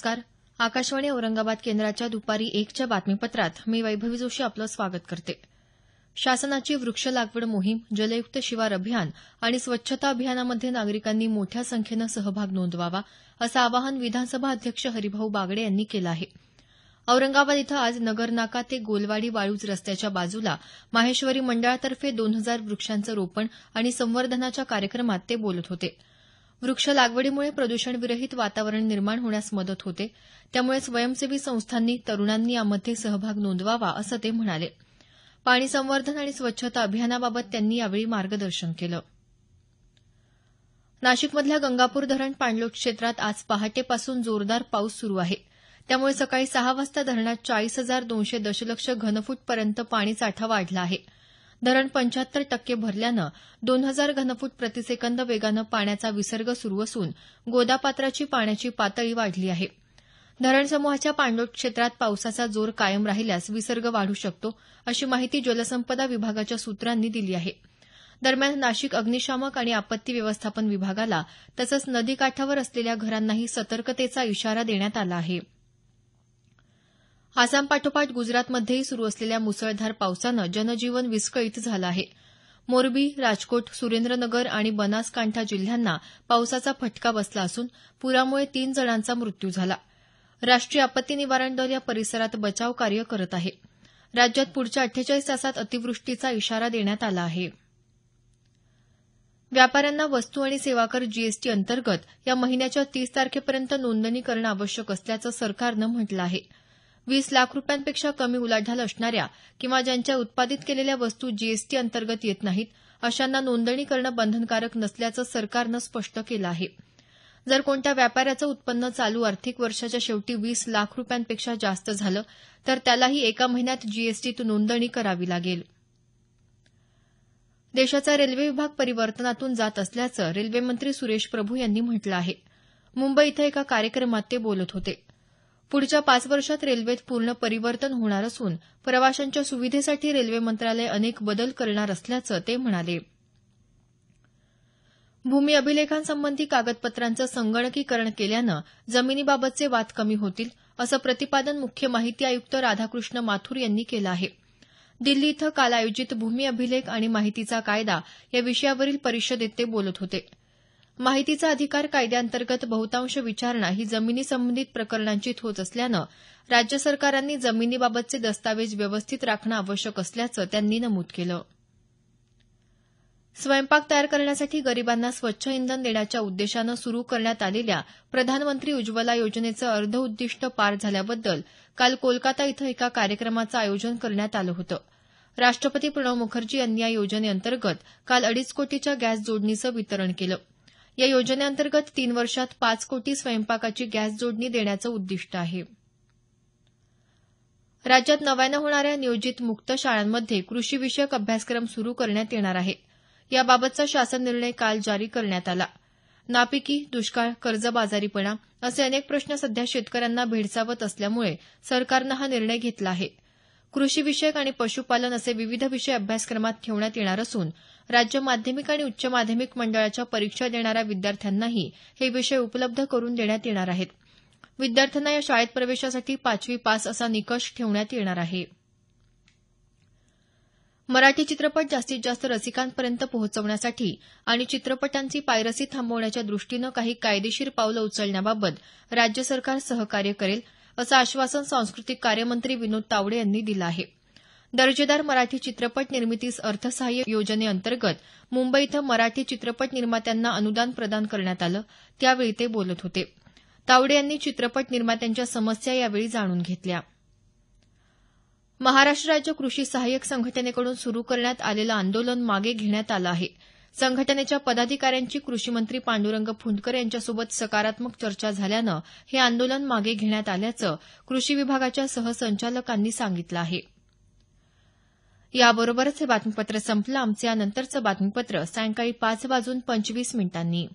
नमस्कार. आकाशवाणी औरंगाबाद केंद्राच्या दुपारी 1च्या बातमीपत्रात मी वैभवी जोशी आपलं स्वागत करते. शासनाची वृक्ष लागवड मोहीम, जलयुक्त शिवार अभियान आणि स्वच्छता अभियानामध्ये नागरिकांनी मोठ्या संख्येनं सहभाग नोंदवावा, असं आवाहन विधानसभा अध्यक्ष हरिभाऊ बागडे यांनी केलं आहे. औरंगाबाद इथं आज नगरनाका ते गोलवाडी वाळूज रस्त्याच्या बाजूला माहेश्वरी मंडळातर्फे 2000 वृक्षांचं रोपण आणि संवर्धनाच्या कार्यक्रमात ते बोलत होते. वृक्ष लागवडीमुळे प्रद्षणविरहित वातावरण निर्माण होण्यास मदत होते, त्यामुळे स्वयंसेवी संस्थांनी, तरुणांनी यामध्ये सहभाग नोंदवावा, असं ते म्हणाले. पाणी संवर्धन आणि स्वच्छता अभियानाबाबत त्यांनी यावेळी मार्गदर्शन केलं. नाशिकमधल्या गंगापूर धरण पाणलोट क्षेत्रात आज पहाटेपासून जोरदार पाऊस सुरू आहे. त्यामुळे सकाळी 6 वाजता धरणात 40,200 दशलक्ष घनफूटपर्यंत पाणीसाठा वाढला आहे. धरण 75% भरल्यानं 2000 घनफूट प्रतिसेकंद वेगानं पाण्याचा विसर्ग सुरू असून गोदापात्राची पाण्याची पातळी वाढली आहे. धरणसमूहाच्या पाणलोट क्षेत्रात पावसाचा जोर कायम राहिल्यास विसर्ग वाढू शकतो, अशी माहिती जलसंपदा विभागाच्या सूत्रांनी दिली आहे. दरम्यान नाशिक अग्निशामक आणि आपत्ती व्यवस्थापन विभागाला तसंच नदीकाठावर असलेल्या घरांनाही सतर्कतेचा इशारा देण्यात आला आहे. आसामपाठोपाठ गुजरातमध्येही सुरू असलेल्या मुसळधार पावसानं जनजीवन विस्कळीत झालं आहे. मोरबी, राजकोट, सुरेंद्रनगर आणि बनासकांठा जिल्ह्यांना पावसाचा फटका बसला असून पुरामुळे 3 जणांचा मृत्यू झाला. राष्ट्रीय आपत्ती निवारण दल या परिसरात बचाव कार्य करत आहे. राज्यात पुढच्या 48 तासात अतिवृष्टीचा इशारा देण्यात आला आहे. व्यापाऱ्यांना वस्तू आणि सेवा कर जीएसटी अंतर्गत या महिन्याच्या 30 तारखेपर्यंत नोंदणी करणं आवश्यक असल्याचं सरकारनं म्हटलं आहे. 20 लाख रुपयांपेक्षा कमी उलाढाल असणाऱ्या किंवा ज्यांच्या उत्पादित केलेल्या वस्तू जीएसटी अंतर्गत येत नाहीत, अशांना नोंदणी करणं बंधनकारक नसल्याचं सरकारनं स्पष्ट केलं आहे. जर कोणत्या व्यापाऱ्याचं उत्पन्न चालू आर्थिक वर्षाच्या शेवटी 20 लाख रुपयांपेक्षा जास्त झालं तर त्यालाही एका महिन्यात जीएसटीत नोंदणी करावी लागेल. देशाचा रेल्वे विभाग परिवर्तनातून जात असल्याचं रेल्वेमंत्री सुरेश प्रभू यांनी म्हटलं आहे. मुंबई इथं एका कार्यक्रमात ते बोलत होते. पुढच्या 5 वर्षात रेल्वेत पूर्ण परिवर्तन होणार असून प्रवाशांच्या सुविधेसाठी रेल्वे मंत्रालय अनेक बदल करणार असल्याचं ते म्हणाले. भूमी अभिलेखांसंबंधी कागदपत्रांचं संगणकीकरण केल्यानं जमिनीबाबतचे वाद कमी होतील, असं प्रतिपादन मुख्य माहिती आयुक्त राधाकृष्ण माथुर यांनी केलं आहे. दिल्ली इथं काल आयोजित भूमी अभिलेख आणि माहितीचा कायदा या विषयावरील परिषदेत ते बोलत होते. माहितीचा अधिकार कायद्याअंतर्गत बहुतांश विचारणा ही जमिनीसंबंधित प्रकरणांची होत असल्यानं राज्य सरकारांनी जमिनीबाबतचे दस्तावेज व्यवस्थित राखणं आवश्यक असल्याचं त्यांनी नमूद केलं. स्वयंपाक तयार करण्यासाठी गरिबांना स्वच्छ इंधन देण्याच्या उद्देशानं सुरू करण्यात आलेल्या प्रधानमंत्री उज्ज्वला योजनेचं अर्ध उद्दिष्ट पार झाल्याबद्दल काल कोलकाता इथं एका कार्यक्रमाचं आयोजन करण्यात आलं होतं. राष्ट्रपती प्रणव मुखर्जी यांनी या योजनेअंतर्गत काल 2.5 कोटीच्या गॅस जोडणीचं वितरण केलं. या योजनेअंतर्गत 3 वर्षात 5 कोटी स्वयंपाकाची गॅस जोडणी देण्याचं उद्दिष्ट आहे. राज्यात नव्यानं होणाऱ्या नियोजित मुक्त शाळांमध्ये कृषीविषयक अभ्यासक्रम सुरू करण्यात येणार आहे. याबाबतचा शासन निर्णय काल जारी करण्यात आला. नापिकी, दुष्काळ, कर्जबाजारीपणा असे अनेक प्रश्न सध्या शेतकऱ्यांना भेडसावत असल्यामुळे सरकारनं हा निर्णय घेतला आहे. कृषी विषयक आणि पशुपालन असे विविध विषय अभ्यासक्रमात ठेवण्यात येणार असून राज्य माध्यमिक आणि उच्च माध्यमिक मंडळाच्या परीक्षा देणाऱ्या विद्यार्थ्यांनाही हे विषय उपलब्ध करून देण्यात येणार आहेत. विद्यार्थ्यांना या शाळेत प्रवेशासाठी 5वी पास असा निकष ठेवण्यात येणार आहे. मराठी चित्रपट जास्तीत जास्त रसिकांपर्यंत पोहोचवण्यासाठी आणि चित्रपटांची पायरसी थांबवण्याच्या दृष्टीनं काही कायदेशीर पावलं उचलण्याबाबत राज्य सरकार सहकार्य करेल, असं आश्वासन सांस्कृतिक कार्यमंत्री विनोद तावडे यांनी दिलं आहे. दर्जेदार मराठी चित्रपट निर्मितीस अर्थसहाय्य योजनेअंतर्गत मुंबई इथं मराठी चित्रपट निर्मात्यांना अनुदान प्रदान करण्यात आलं, त्यावेळी ते बोलत होते. तावडे यांनी चित्रपट निर्मात्यांच्या समस्या यावेळी जाणून घेतल्या. महाराष्ट्र राज्य कृषी सहाय्यक संघटनेकडून सुरू करण्यात आलेलं आंदोलन मागे घेण्यात आलं आहे. संघटनेच्या पदाधिकाऱ्यांची कृषीमंत्री पांडुरंग फुंडकर यांच्यासोबत सकारात्मक चर्चा झाल्यानं हे आंदोलन मागे घेण्यात आल्याचं कृषी विभागाच्या सहसंचालकांनी सांगितलं आहे. याबरोबरच हे बातमीपत्र संपलं. आमचं यानंतरचं बातमीपत्र सायंकाळी 5:25 मिनिटांनी.